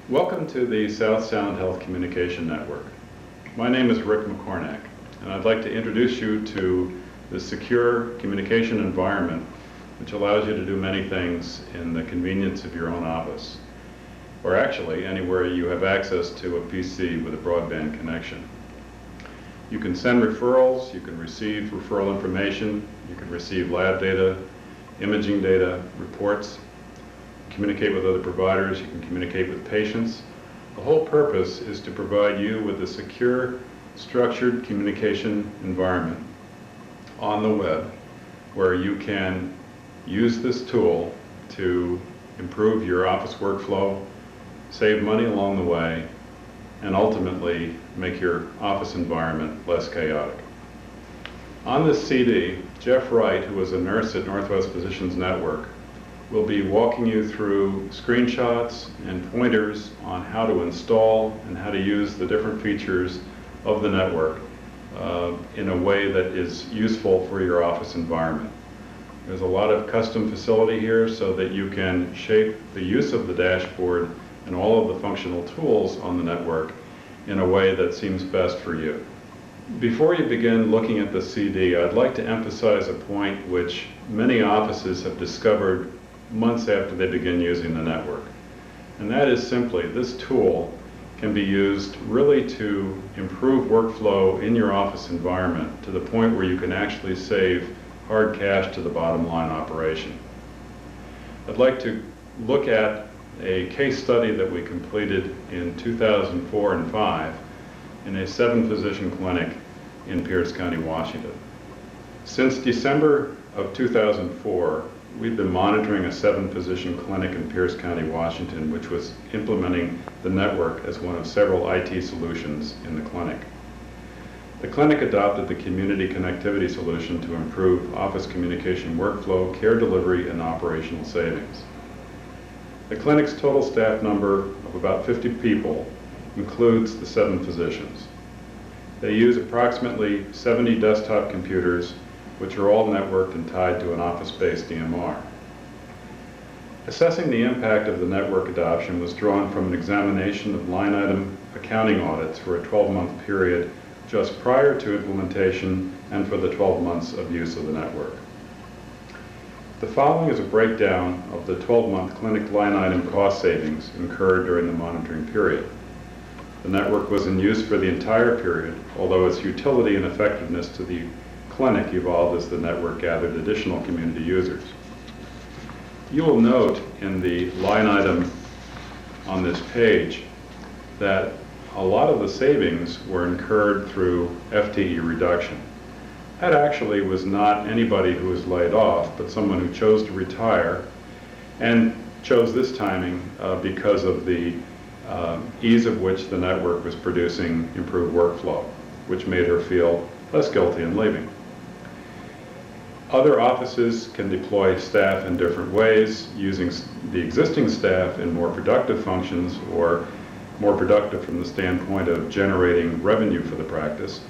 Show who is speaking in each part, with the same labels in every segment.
Speaker 1: Welcome to the South Sound Health Communication Network. My name is Rick MacCornack, and I'd like to introduce you to the secure communication environment which allows you to do many things in the convenience of your own office, or actually anywhere you have access to a PC with a broadband connection. You can send referrals, you can receive referral information, you can receive lab data, imaging data, reports, communicate with other providers, you can communicate with patients. The whole purpose is to provide you with a secure, structured communication environment on the web where you can use this tool to improve your office workflow, save money along the way, and ultimately make your office environment less chaotic. On this CD, Jeff Wright, who is a nurse at Northwest Physicians Network, will be walking you through screenshots and pointers on how to install and how to use the different features of the network in a way that is useful for your office environment. There's a lot of custom facility here so that you can shape the use of the dashboard and all of the functional tools on the network in a way that seems best for you. Before you begin looking at the CD, I'd like to emphasize a point which many offices have discovered months after they begin using the network. And that is simply, this tool can be used really to improve workflow in your office environment to the point where you can actually save hard cash to the bottom line operation. I'd like to look at a case study that we completed in 2004 and 5 in a 7-physician clinic in Pierce County, Washington. Since December of 2004, we've been monitoring a 7-physician clinic in Pierce County, Washington, which was implementing the network as one of several IT solutions in the clinic. The clinic adopted the community connectivity solution to improve office communication workflow, care delivery, and operational savings. The clinic's total staff number of about 50 people includes the 7 physicians. They use approximately 70 desktop computers, which are all networked and tied to an office-based DMR. Assessing the impact of the network adoption was drawn from an examination of line item accounting audits for a 12-month period just prior to implementation and for the 12 months of use of the network. The following is a breakdown of the 12-month clinic line item cost savings incurred during the monitoring period. The network was in use for the entire period, although its utility and effectiveness to the clinic evolved as the network gathered additional community users. You will note in the line item on this page that a lot of the savings were incurred through FTE reduction. That actually was not anybody who was laid off, but someone who chose to retire and chose this timing because of the ease of which the network was producing improved workflow, which made her feel less guilty in leaving. Other offices can deploy staff in different ways, using the existing staff in more productive functions or more productive from the standpoint of generating revenue for the practice.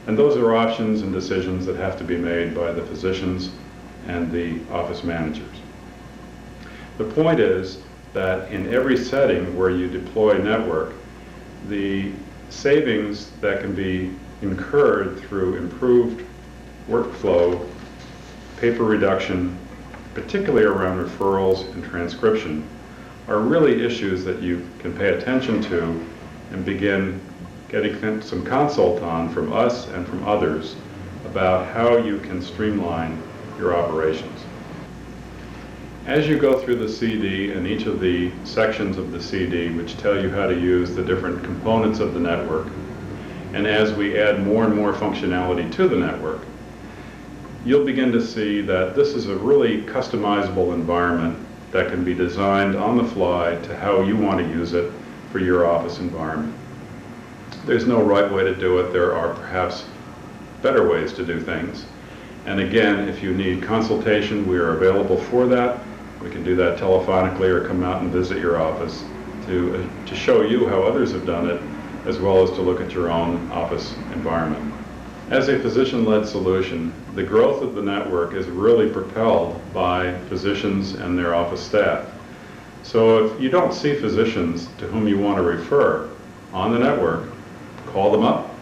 Speaker 1: And those are options and decisions that have to be made by the physicians and the office managers. The point is that in every setting where you deploy network, the savings that can be incurred through improved workflow, paper reduction, particularly around referrals and transcription, are really issues that you can pay attention to and begin getting some consult on from us and from others about how you can streamline your operations. As you go through the CD and each of the sections of the CD which tell you how to use the different components of the network, and as we add more and more functionality to the network, you'll begin to see that this is a really customizable environment that can be designed on the fly to how you want to use it for your office environment. There's no right way to do it. There are perhaps better ways to do things. And again, if you need consultation, we are available for that. We can do that telephonically or come out and visit your office to show you how others have done it, as well as to look at your own office environment. As a physician-led solution, the growth of the network is really propelled by physicians and their office staff. So if you don't see physicians to whom you want to refer on the network, call them up,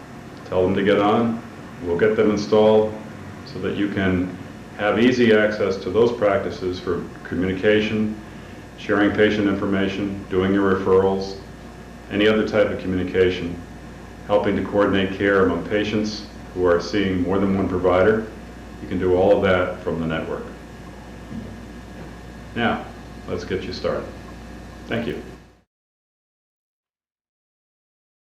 Speaker 1: tell them to get on, we'll get them installed so that you can have easy access to those practices for communication, sharing patient information, doing your referrals, any other type of communication, helping to coordinate care among patients who are seeing more than one provider. You can do all of that from the network. Now, let's get you started. Thank you.